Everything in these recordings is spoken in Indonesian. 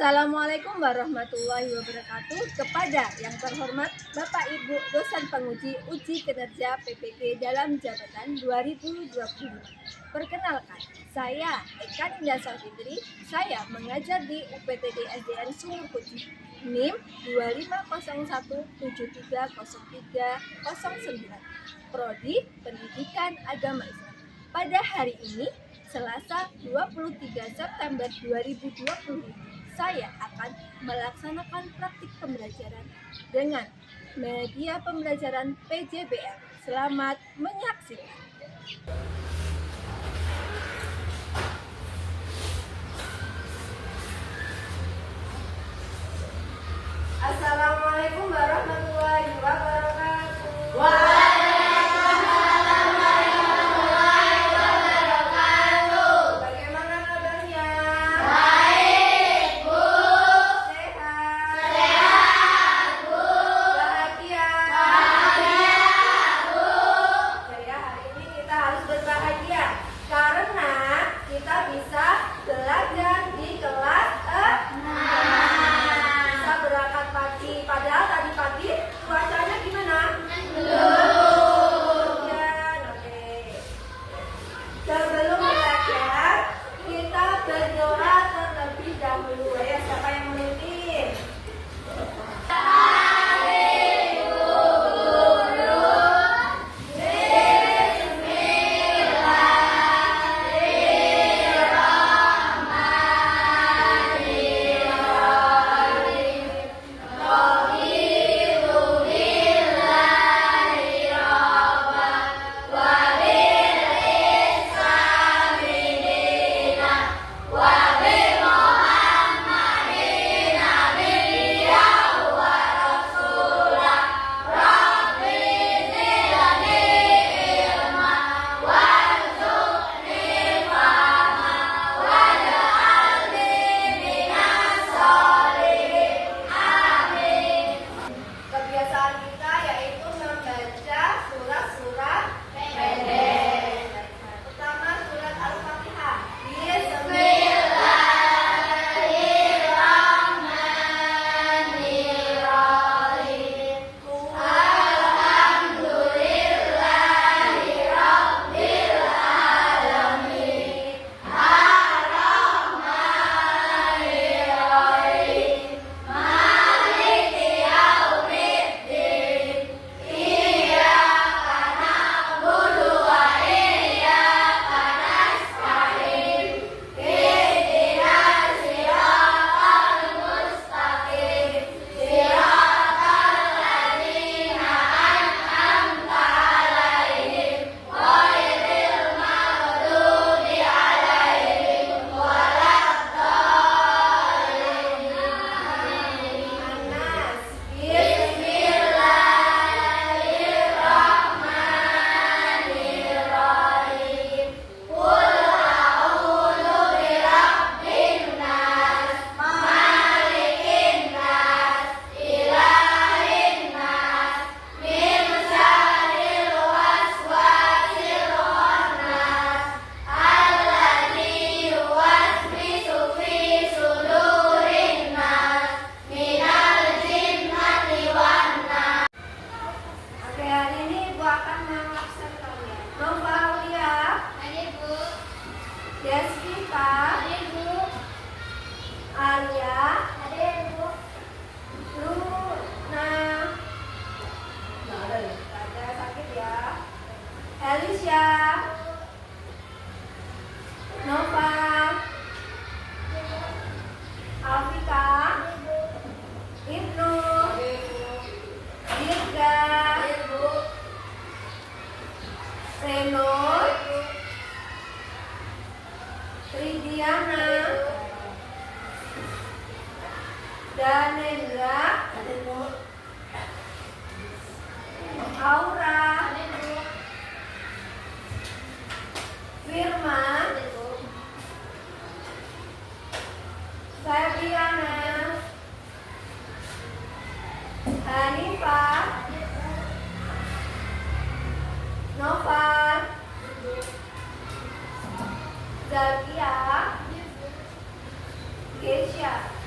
Assalamualaikum warahmatullahi wabarakatuh. Kepada yang terhormat Bapak Ibu dosen penguji uji kinerja PPG dalam jabatan 2020. Perkenalkan, saya Eka Ninda Safitri. Saya mengajar di UPTD SDN Sumur Puji. NIM 2501730309. Prodi Pendidikan Agama Islam. Pada hari ini, Selasa 23 September 2020, saya akan melaksanakan praktik pembelajaran dengan media pembelajaran PJBR. Selamat menyaksikan. Assalamualaikum warahmatullahi wabarakatuh. Danendra, Aura, Firman, Fabiana, Hanifah, Novan, Zakia, Kesha.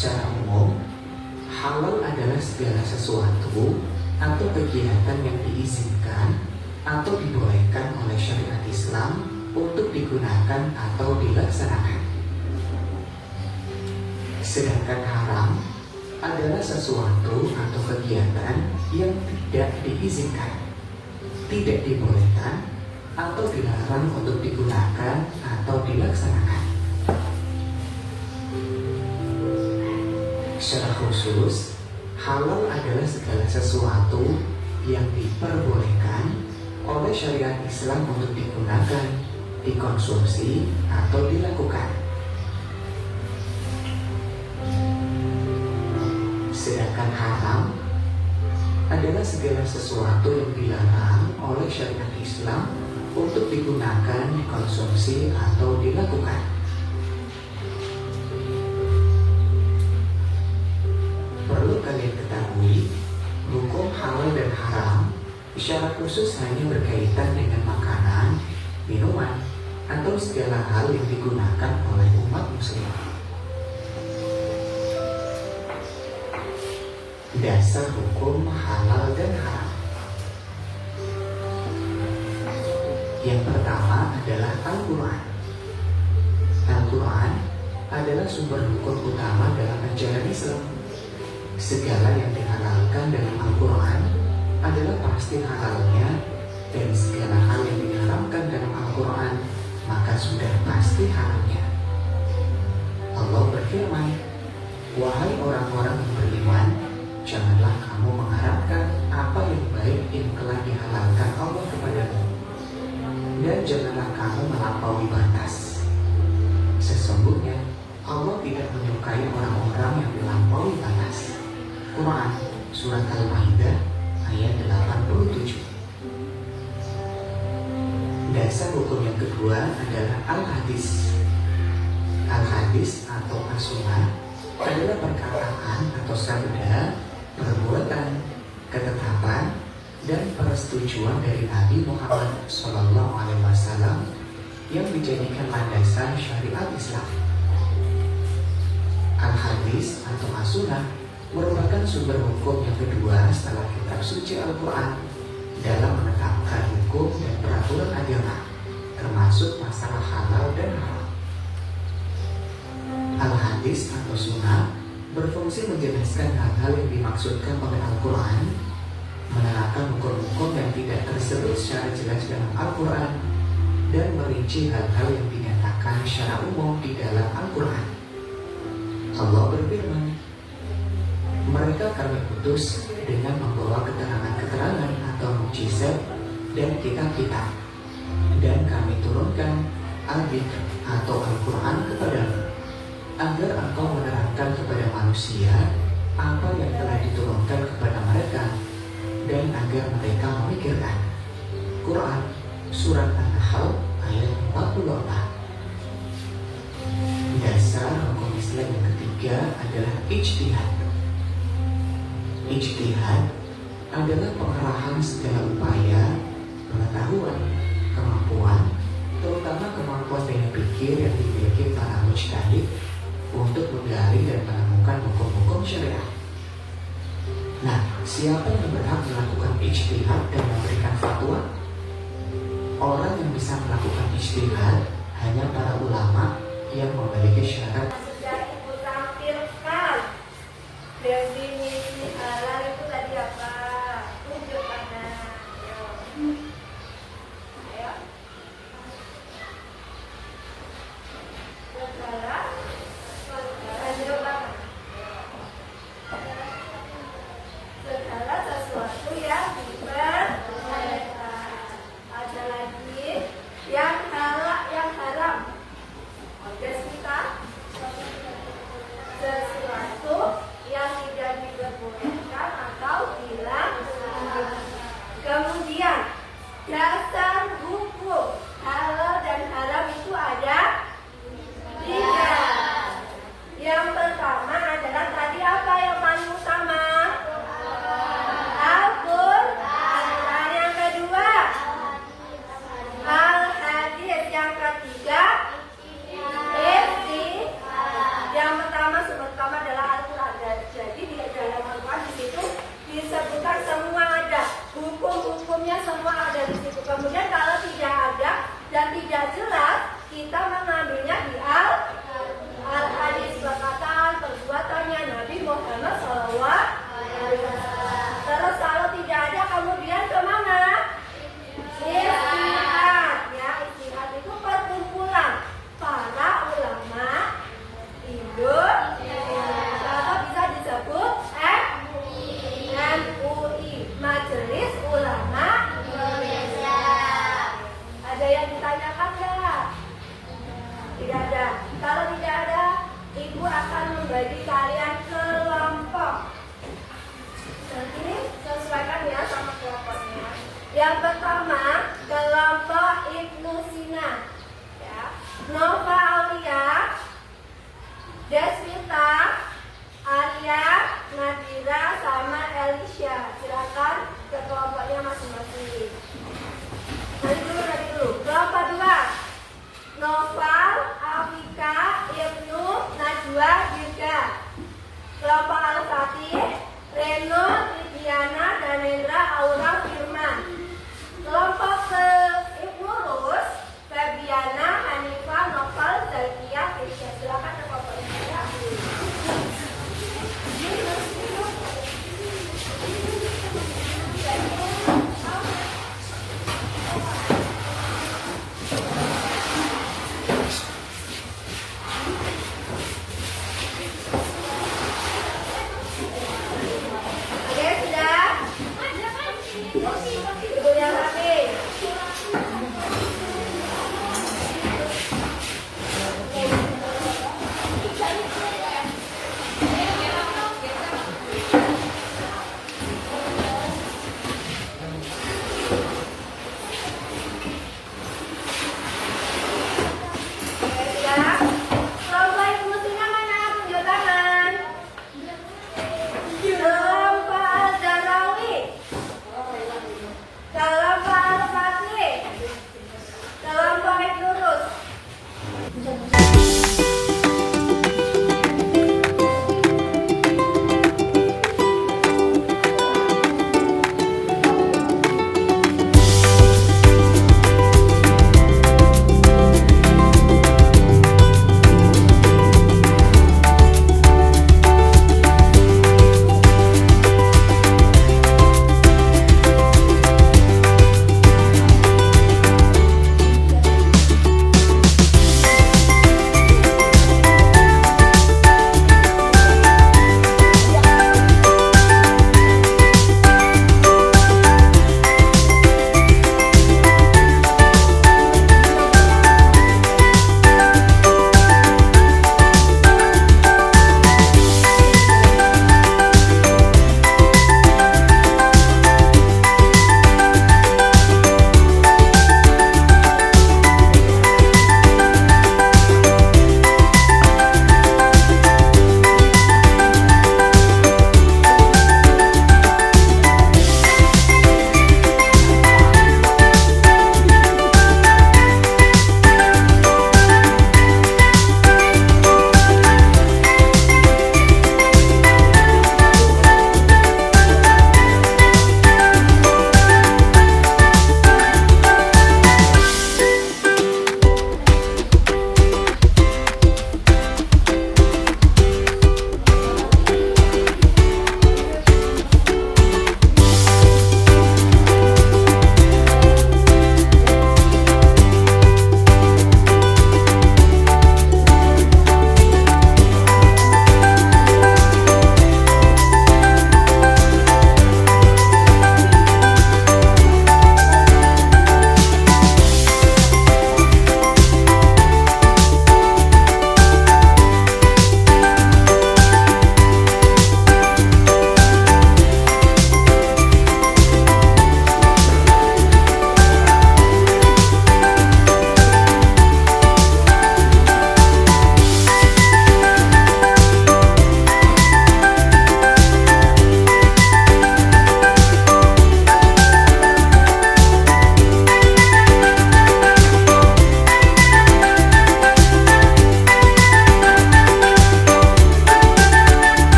Secara umum, halal adalah segala sesuatu atau kegiatan yang diizinkan atau dibolehkan oleh syariat Islam untuk digunakan atau dilaksanakan. Sedangkan haram adalah sesuatu atau kegiatan yang tidak diizinkan, tidak dibolehkan, atau dilarang untuk digunakan atau dilaksanakan. Secara khusus, halal adalah segala sesuatu yang diperbolehkan oleh syariat Islam untuk digunakan, dikonsumsi, atau dilakukan. Sedangkan haram adalah segala sesuatu yang dilarang oleh syariat Islam untuk digunakan, dikonsumsi, atau dilakukan. Perlu kalian ketahui, hukum halal dan haram secara khusus hanya berkaitan dengan makanan, minuman, atau segala hal yang digunakan oleh umat muslim. Dasar hukum halal dan haram. Yang pertama adalah Al-Quran. Al-Quran adalah sumber hukum utama dalam ajaran Islam. Segala yang dihalalkan dalam Al-Quran adalah pasti halalnya, dan segala hal yang diharamkan dalam Al-Quran maka sudah pasti haramnya. Allah berfirman, "Wahai orang-orang yang beriman, janganlah kamu mengharapkan apa yang baik yang telah dihalalkan Allah kepadamu, dan janganlah kamu melampaui batas. Sesungguhnya Allah tidak menyukai orang-orang yang melampaui batas." Quran Surat Al-Maidah ayat 87. Dasar hukum yang kedua adalah Al-Hadis. Al-Hadis atau As-Sunnah adalah perkataan atau sabda, perbuatan, ketetapan, dan persetujuan dari Nabi Muhammad SAW yang dijadikan landasan syariat Islam. Al-Hadis atau As-Sunnah merupakan sumber hukum yang kedua setelah kitab suci Al-Quran dalam menetapkan hukum dan peraturan agama, termasuk masalah halal dan haram. Al-Hadis atau Sunnah berfungsi menjelaskan hal-hal yang dimaksudkan oleh Al-Quran, menerapkan hukum-hukum yang tidak tersebut secara jelas dalam Al-Quran, dan merinci hal-hal yang dinyatakan secara umum di dalam Al-Quran. Allah berfirman, "Mereka kami utus dengan membawa keterangan-keterangan atau mukjizat dan kitab-kitab, dan kami turunkan Al-Dhikr atau Al-Quran kepadamu, agar engkau menerangkan kepada manusia apa yang telah diturunkan kepada mereka, dan agar mereka memikirkan." Quran Surat An-Nahl ayat 44. Dasar hukum Islam yang ketiga adalah ijtihad. Ijtihad adalah pengerahan segala upaya, pengetahuan, kemampuan, terutama kemampuan daya pikir yang dimiliki para mujtahid untuk menggali dan menemukan hukum-hukum syariat. Nah, siapa yang berhak melakukan ijtihad dan memberikan fatwa? Orang yang bisa melakukan ijtihad hanya para ulama yang memiliki syarat. Sudah Ibu tampilkan definisi halal itu tadi apa? Tunjuk mana? Ayo. Segala sesuatu yang diperbolehkan. Ada lagi yang halal, yang haram. Oke, kita membagi kalian kelompok. Nanti sesuaikan ya sama kelompoknya. Yang pertama, kelompok Ibnu Sina. Ya. Nova Aulia, Deswita, Arya, Nadira, sama Elisha. Silakan ke kelompoknya masing-masing. Nanti dulu. Kelompok 2, Noval, Afika, Ibnu, Najwa, Dirga. Kelompok Al-Fatih, Reno, Lidiana, Danendra, Aura, Firman. Kelompok ke Ibnu Rus, Febiana, Hanifah, Noval, Zakia, Keisha. Silakan ke kelompok ini ya.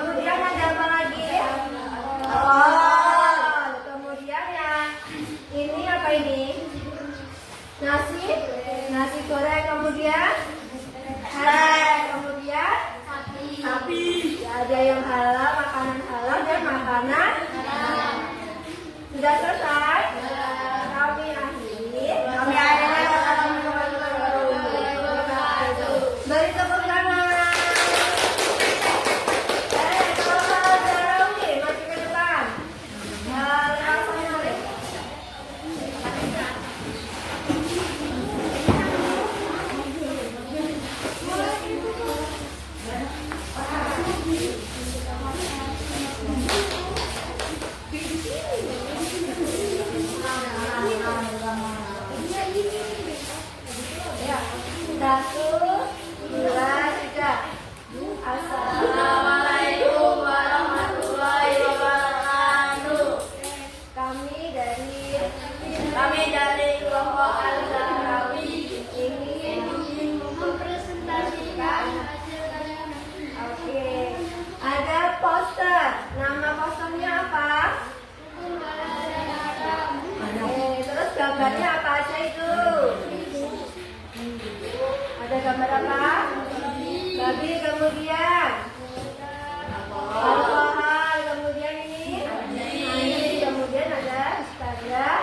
Kemudian ada apa lagi? Oh, kemudian ya ini apa ini? Nasi goreng, kemudian kemudian sapi. Ya, ada yang halal, makanan halal dan makanan sudah selesai. Kami akhiri. Beri tepuk tangan. Kalau Jarawi maju ke depan. Satu, dua, tiga. Assalamualaikum warahmatullahi wabarakatuh. Kami dari kelompok Al-Zahrawi ingin mempresentasikan. Oke, ada poster. Nama posternya apa? Terus gambarnya apa aja itu? Ada gambar apa? Babi, kemudian alkohol, kemudian ini, kemudian ada Islam.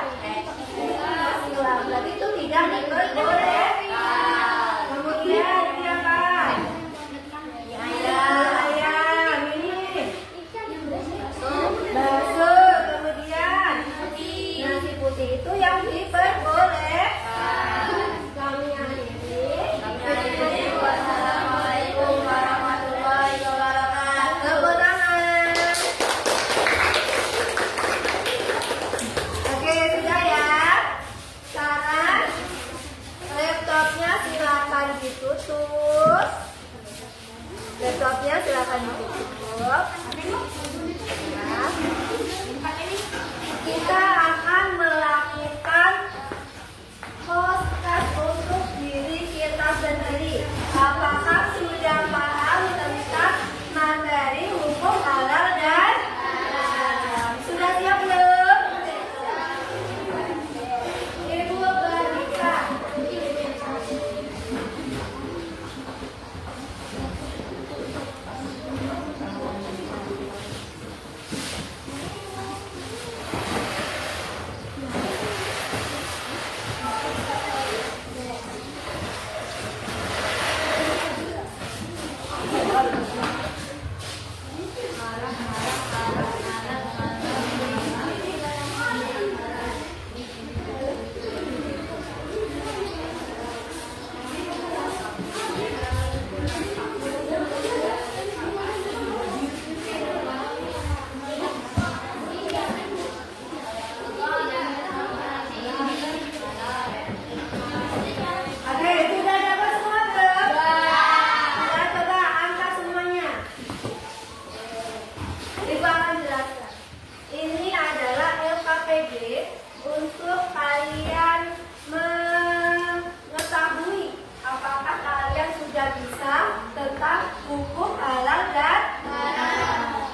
Berarti itu tidak diperbolehkan. Kemudian ini apa? Ayam, ini bakso, kemudian nasi putih itu yang diperbolehkan. Kami akhiri. Wassalamualaikum warahmatullahi wabarakatuh. Tepuk tangan. Oke, sudah ya. Sekarang laptopnya silakan ditutup. Laptopnya silakan ditutup. Ya. Kita akan melakukan podcast untuk diri kita sendiri. Apakah sudah paham tentang materi hukum halal dan haram? Sudah siap belum? Ibu Barika. Oke, sudah dapat semua belum? Sudah, coba angkat semuanya. Ibu akan jelaskan. Ini adalah LKPD untuk kalian mengetahui apakah kalian sudah bisa tentang hukum halal dan haram.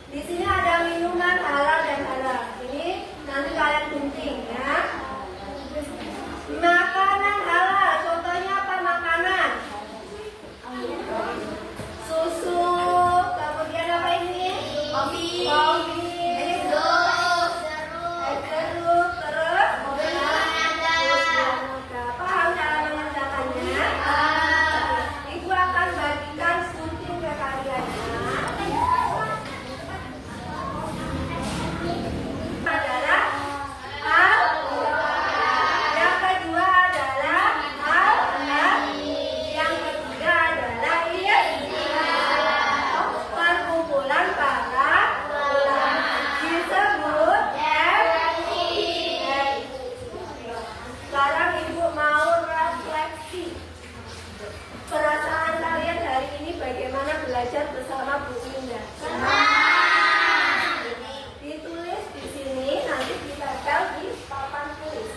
Di sini ada minuman halal dan haram. Ini nanti kalian gunting ya. Makanan halal, contohnya apa makanan? Susu, kemudian apa ini? Kopi, jeruk, terus paham cara mengerjakannya? Ibu akan bagikan gunting ke kalian. Adalah yang kedua adalah yang ketiga adalah perkumpulan para ulama disebut MUI. Sekarang ibu mau refleksi perasaan kalian hari ini bagaimana belajar bersama Bu Indah. Ditulis di sini, nanti ditempel di papan tulis.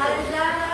Ada